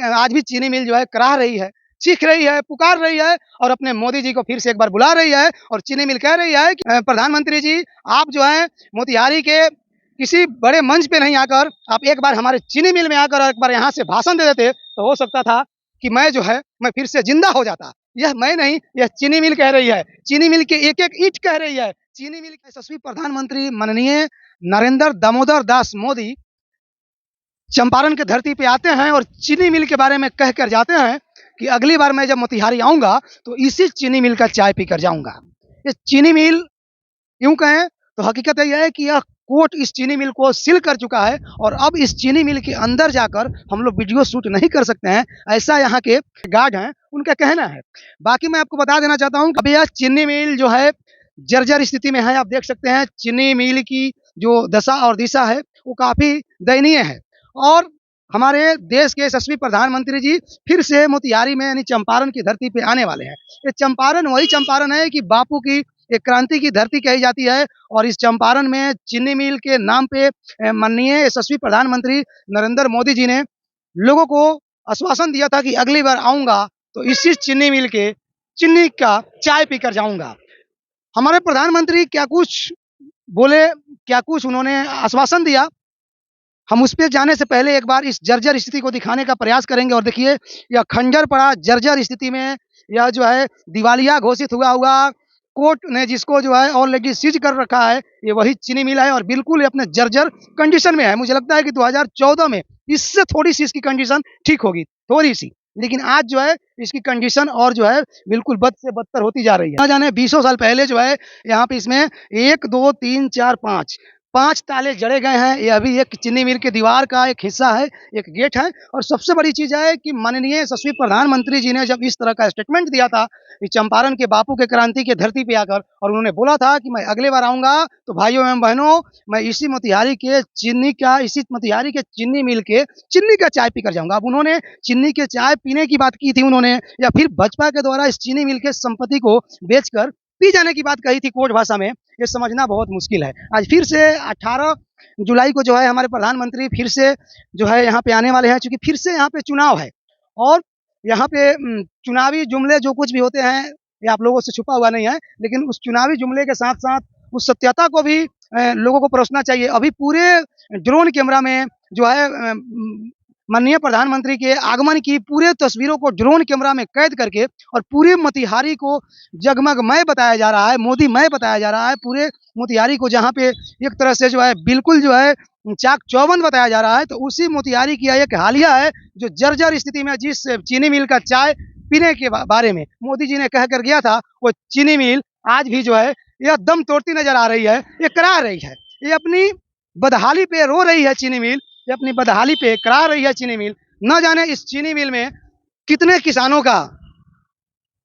आज भी चीनी मिल जो है कराह रही है, चीख रही है, पुकार रही है और अपने मोदी जी को फिर से एक बार बुला रही है और चीनी मिल कह रही है कि प्रधानमंत्री जी आप जो है मोतिहारी के किसी बड़े मंच पे नहीं आकर आप एक बार हमारे चीनी मिल में आकर एक बार यहाँ से भाषण दे देते तो हो सकता था कि मैं जो है मैं फिर से जिंदा हो जाता। यह मैं नहीं, यह चीनी मिल कह रही है। चीनी मिल के एक-एक ईंट कह रही है। चीनी मिल के यशस्वी प्रधानमंत्री माननीय नरेंद्र दामोदर दास मोदी चंपारण की धरती पे आते हैं और चीनी मिल के बारे में कह कर जाते हैं कि अगली बार मैं जब मोतिहारी आऊँगा तो इसी चीनी मिल का चाय पीकर जाऊँगा। ये चीनी मिल यूँ कहें तो हकीकत यह है कि यह कोर्ट इस चीनी मिल को सील कर चुका है और अब इस चीनी मिल के अंदर जाकर हम लोग वीडियो शूट नहीं कर सकते हैं, ऐसा यहाँ के गार्ड हैं, उनका कहना है। बाकी मैं आपको बता देना चाहता हूँ अभी यह चीनी मिल जो है जर्जर स्थिति में है। आप देख सकते हैं चीनी मिल की जो दशा और दिशा है वो काफ़ी दयनीय है और हमारे देश के यशस्वी प्रधानमंत्री जी फिर से मोतिहारी में यानी चंपारण की धरती पे आने वाले हैं। ये चंपारण वही चंपारण है कि बापू की एक क्रांति की धरती कही जाती है और इस चंपारण में चीनी मिल के नाम पे माननीय यशस्वी प्रधानमंत्री नरेंद्र मोदी जी ने लोगों को आश्वासन दिया था कि अगली बार आऊँगा तो इसी चीनी मिल के चीनी का चाय पीकर जाऊँगा। हमारे प्रधानमंत्री क्या कुछ बोले, क्या कुछ उन्होंने आश्वासन दिया, हम उस पे जाने से पहले एक बार इस जर्जर स्थिति को दिखाने का प्रयास करेंगे और देखिए यह खंजर पड़ा जर्जर स्थिति में यह जो है दिवालिया घोषित हुआ कोर्ट ने जिसको जो है ऑलरेडी सीज कर रखा है ये वही चीनी मिल है और बिल्कुल अपने जर्जर कंडीशन में है। मुझे लगता है कि 2014 में इससे थोड़ी सी इसकी कंडीशन ठीक होगी, थोड़ी सी, लेकिन आज जो है इसकी कंडीशन और जो है बिल्कुल बद से बदतर होती जा रही है। ना जाने 20 साल पहले जो है यहाँ पे इसमें 1 2 3 4 5 ताले जड़े गए हैं। ये अभी एक चीनी मिल के दीवार का एक हिस्सा है, एक गेट है और सबसे बड़ी चीज़ है कि माननीय यशस्वी प्रधानमंत्री जी ने जब इस तरह का स्टेटमेंट दिया था कि चंपारण के बापू के क्रांति की धरती पे आकर और उन्होंने बोला था कि मैं अगली बार आऊँगा तो भाइयों एवं बहनों मैं इसी मोतिहारी के चीनी मिल के चीनी का चाय पीकर जाऊँगा। अब उन्होंने चीनी के चाय पीने की बात की थी उन्होंने या फिर भाजपा के द्वारा इस चीनी मिल के संपत्ति को बेचकर पी जाने की बात कही थी कोर्ट भाषा में, ये समझना बहुत मुश्किल है। आज फिर से 18 जुलाई को जो है हमारे प्रधानमंत्री फिर से जो है यहाँ पे आने वाले हैं, चूँकि फिर से यहाँ पे चुनाव है और यहाँ पे चुनावी जुमले जो कुछ भी होते हैं ये आप लोगों से छुपा हुआ नहीं है, लेकिन उस चुनावी जुमले के साथ-साथ उस सत्यता को भी लोगों को परोसना चाहिए। अभी पूरे ड्रोन कैमरा में जो है माननीय प्रधानमंत्री के आगमन की पूरे तस्वीरों को ड्रोन कैमरा में कैद करके और पूरे मोतिहारी को जगमगमय बताया जा रहा है, मोदीमय बताया जा रहा है। पूरे मोतिहारी को जहाँ पे एक तरह से जो है बिल्कुल जो है चाक-चौबंद बताया जा रहा है, तो उसी मोतिहारी की यह एक हालिया है जो जर्जर स्थिति में जिस चीनी मिल का चाय पीने के बारे में मोदी जी ने कह कर गया था, वो चीनी मिल आज भी जो है यह दम तोड़ती नज़र आ रही है, ये करा रही है। ये अपनी बदहाली पे रो रही है चीनी मिल, ये अपनी बदहाली पे करा रही है चीनी मिल। न जाने इस चीनी मिल में कितने किसानों का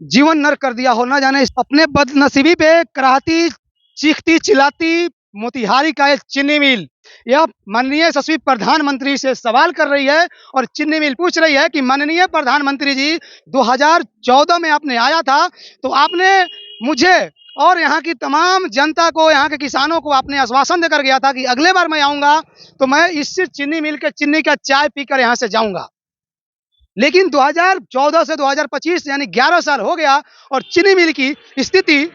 जीवन नर्क कर दिया हो, न जाने अपने बदनसीबी पे कराहती, चीखती, चिल्लाती मोतिहारी का एक चीनी मिल यह माननीय यशस्वी प्रधानमंत्री से सवाल कर रही है और चीनी मिल पूछ रही है कि माननीय प्रधानमंत्री जी 2014 में आपने आया था तो आपने मुझे और यहाँ की तमाम जनता को, यहाँ के किसानों को आपने आश्वासन देकर गया था कि अगले बार मैं आऊँगा तो मैं इसी चीनी मिल के चीनी का चाय पीकर यहाँ से जाऊँगा। लेकिन 2014 से 2025 यानी 11 साल हो गया और चीनी मिल की स्थिति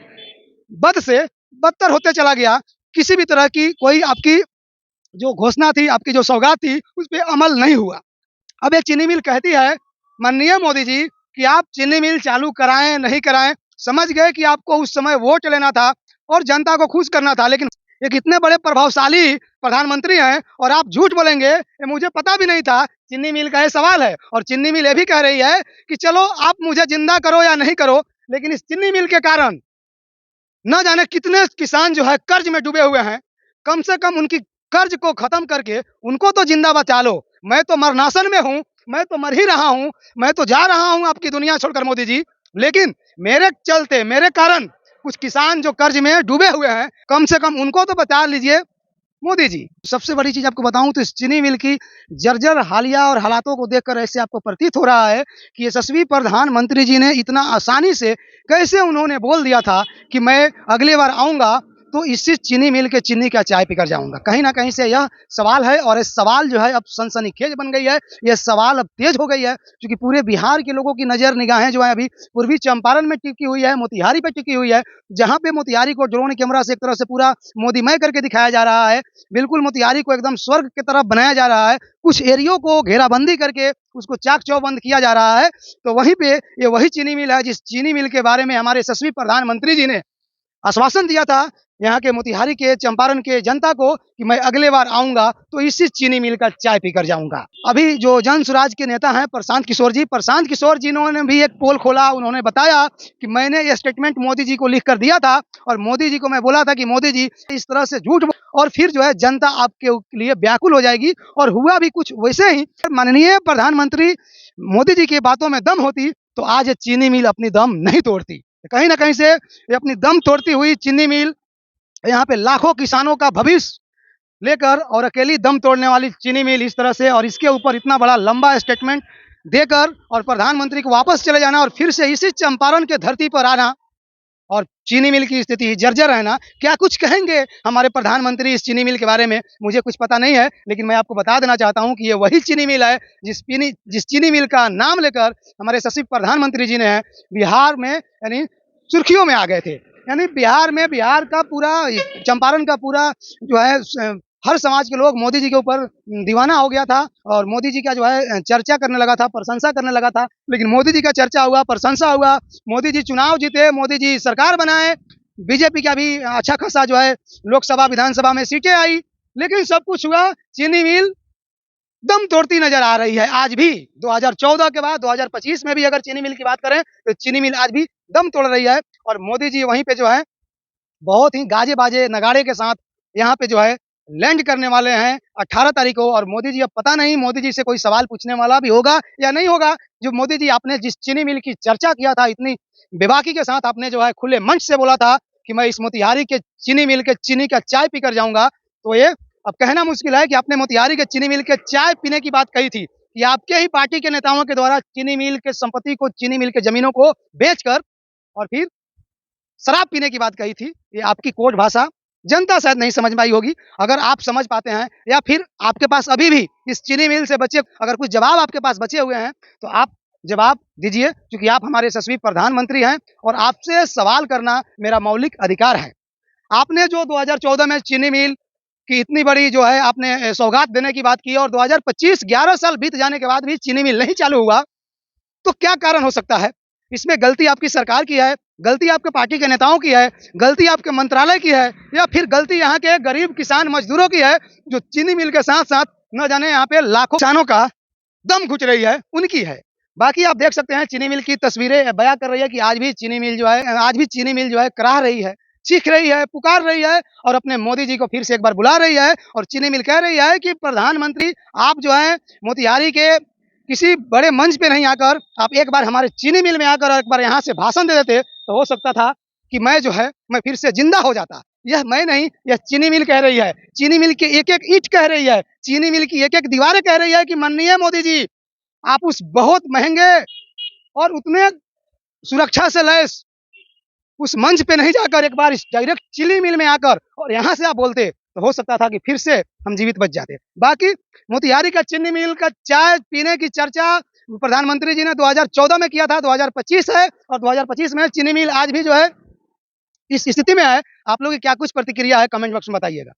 बद से बदतर होते चला गया। किसी भी तरह की कोई आपकी जो घोषणा थी, आपकी जो सौगात थी, उस पे अमल नहीं हुआ। अब ये चीनी मिल कहती है माननीय मोदी जी कि आप चीनी मिल चालू कराएं नहीं कराएं, समझ गए कि आपको उस समय वोट लेना था और जनता को खुश करना था, लेकिन एक इतने बड़े प्रभावशाली प्रधानमंत्री हैं और आप झूठ बोलेंगे, ये मुझे पता भी नहीं था। चीनी मिल का ये सवाल है और चीनी मिल ये भी कह रही है कि चलो आप मुझे जिंदा करो या नहीं करो, लेकिन इस चीनी मिल के कारण न जाने कितने किसान जो है कर्ज में डूबे हुए हैं। कम से कम उनकी कर्ज को खत्म करके उनको तो जिंदा बचा लो। मैं तो मरनासन में हूँ, मैं तो मर ही रहा हूँ, मैं तो जा रहा हूँ आपकी दुनिया छोड़कर मोदी जी, लेकिन मेरे चलते, मेरे कारण कुछ किसान जो कर्ज में डूबे हुए हैं, कम से कम उनको तो बचा लीजिए मोदी जी। सबसे बड़ी चीज़ आपको बताऊँ तो इस चीनी मिल की जर्जर हालिया और हालातों को देखकर ऐसे आपको प्रतीत हो रहा है कि यशस्वी प्रधानमंत्री जी ने इतना आसानी से कैसे उन्होंने बोल दिया था कि मैं अगली बार आऊँगा तो इसी चीनी मिल के चीनी का चाय पीकर जाऊँगा। कहीं न कहीं से यह सवाल है और ये सवाल जो है अब सनसनीखेज़ बन गई है। ये सवाल अब तेज़ हो गई है क्योंकि पूरे बिहार के लोगों की नज़र निगाहें जो है अभी पूर्वी चंपारण में टिकी हुई है, मोतिहारी पे टिकी हुई है, जहाँ पे मोतिहारी को ड्रोन कैमरा से एक तरह से पूरा मोदीमय करके दिखाया जा रहा है। बिल्कुल मोतिहारी को एकदम स्वर्ग की तरफ बनाया जा रहा है। कुछ एरियो को घेराबंदी करके उसको चाक-चौबंद किया जा रहा है। तो वहीं पे ये वही चीनी मिल है जिस चीनी मिल के बारे में हमारे यशस्वी प्रधानमंत्री जी ने आश्वासन दिया था यहाँ के मोतिहारी के, चंपारण के जनता को कि मैं अगले बार आऊँगा तो इसी चीनी मिल का चाय पीकर जाऊँगा। अभी जो जन स्वराज के नेता हैं प्रशांत किशोर जी ने भी एक पोल खोला। उन्होंने बताया कि मैंने ये स्टेटमेंट मोदी जी को लिख कर दिया था और मोदी जी को मैं बोला था कि मोदी जी इस तरह से झूठ और फिर जो है जनता आपके लिए व्याकुल हो जाएगी और हुआ भी कुछ वैसे ही। माननीय प्रधानमंत्री मोदी जी की बातों में दम होती तो आज ये चीनी मिल अपनी दम नहीं तोड़ती। कहीं न कहीं से ये अपनी दम तोड़ती हुई चीनी मिल यहाँ पे लाखों किसानों का भविष्य लेकर और अकेली दम तोड़ने वाली चीनी मिल इस तरह से और इसके ऊपर इतना बड़ा लंबा स्टेटमेंट देकर और प्रधानमंत्री को वापस चले जाना और फिर से इसी चंपारण के धरती पर आना और चीनी मिल की स्थिति जर्जर रहना। क्या कुछ कहेंगे हमारे प्रधानमंत्री इस चीनी मिल के बारे में मुझे कुछ पता नहीं है, लेकिन मैं आपको बता देना चाहता हूँ कि ये वही चीनी मिल है जिस चीनी मिल का नाम लेकर हमारे यशस्वी प्रधानमंत्री जी ने बिहार में यानी सुर्खियों में आ गए थे। यानी बिहार का पूरा चंपारण का पूरा जो है हर समाज के लोग मोदी जी के ऊपर दीवाना हो गया था और मोदी जी का जो है चर्चा करने लगा था, प्रशंसा करने लगा था। लेकिन मोदी जी का चर्चा हुआ, प्रशंसा हुआ, मोदी जी चुनाव जीते, मोदी जी सरकार बनाए, बीजेपी का भी अच्छा खासा जो है लोकसभा, विधानसभा में सीटें आई, लेकिन सब कुछ हुआ, चीनी मिल दम तोड़ती नजर आ रही है आज भी। 2014 के बाद 2025 में भी अगर चीनी मिल की बात करें तो चीनी मिल आज भी दम तोड़ रही है और मोदी जी वहीं पे जो है बहुत ही गाजे बाजे नगाड़े के साथ यहाँ पे जो है लैंड करने वाले हैं 18 तारीख को। और मोदी जी अब पता नहीं मोदी जी से कोई सवाल पूछने वाला भी होगा या नहीं होगा। जो मोदी जी आपने जिस चीनी मिल की चर्चा किया था इतनी बेबाकी के साथ आपने जो है खुले मंच से बोला था कि मैं इस मोतिहारी के चीनी मिल के चीनी का चाय पीकर जाऊंगा, तो ये अब कहना मुश्किल है कि आपने मोतिहारी के चीनी मिल के चाय पीने की बात कही थी कि आपके ही पार्टी के नेताओं के द्वारा चीनी मिल के संपत्ति को, चीनी मिल के जमीनों को बेचकर और फिर शराब पीने की बात कही थी। ये आपकी कोड भाषा जनता शायद नहीं समझ में आई होगी। अगर आप समझ पाते हैं या फिर आपके पास अभी भी इस चीनी मिल से बचे अगर कुछ जवाब आपके पास बचे हुए हैं तो आप जवाब दीजिए, क्योंकि आप हमारे यशस्वी प्रधानमंत्री हैं और आपसे सवाल करना मेरा मौलिक अधिकार है। आपने जो 2014 में चीनी मिल की इतनी बड़ी जो है आपने सौगात देने की बात की और 2025 11 साल बीत जाने के बाद भी चीनी मिल नहीं चालू हुआ, तो क्या कारण हो सकता है? इसमें गलती आपकी सरकार की है, गलती आपके पार्टी के नेताओं की है, गलती आपके मंत्रालय की है या फिर गलती यहाँ के गरीब किसान मजदूरों की है जो चीनी मिल के साथ-साथ न जाने यहाँ पे लाखों किसानों का दम घुच रही है, उनकी है। बाकी आप देख सकते हैं चीनी मिल की तस्वीरें बयाँ कर रही है कि आज भी चीनी मिल जो है कराह रही है, चीख रही है, पुकार रही है और अपने मोदी जी को फिर से एक बार बुला रही है और चीनी मिल कह रही है कि प्रधानमंत्री आप जो है मोतिहारी के किसी बड़े मंच पे नहीं आकर आप एक बार हमारे चीनी मिल में आकर एक बार यहाँ से भाषण दे देते तो हो सकता था कि मैं फिर से जिंदा हो जाता। यह मैं नहीं, यह चीनी मिल कह रही है। चीनी मिल की एक-एक ईंट कह रही है, चीनी मिल की एक-एक दीवारें कह रही है कि माननीय मोदी जी आप उस बहुत महँगे और उतने सुरक्षा से लैस उस मंच पे नहीं जाकर एक बार इस डायरेक्ट चीनी मिल में आकर और यहाँ से आप बोलते तो हो सकता था कि फिर से हम जीवित बच जाते। बाकी मोतिहारी का चीनी मिल का चाय पीने की चर्चा प्रधानमंत्री जी ने 2014 में किया था, 2025 है और 2025 में चीनी मिल आज भी जो है इस स्थिति में है। आप लोगों की क्या कुछ प्रतिक्रिया है कमेंट बॉक्स में बताइएगा।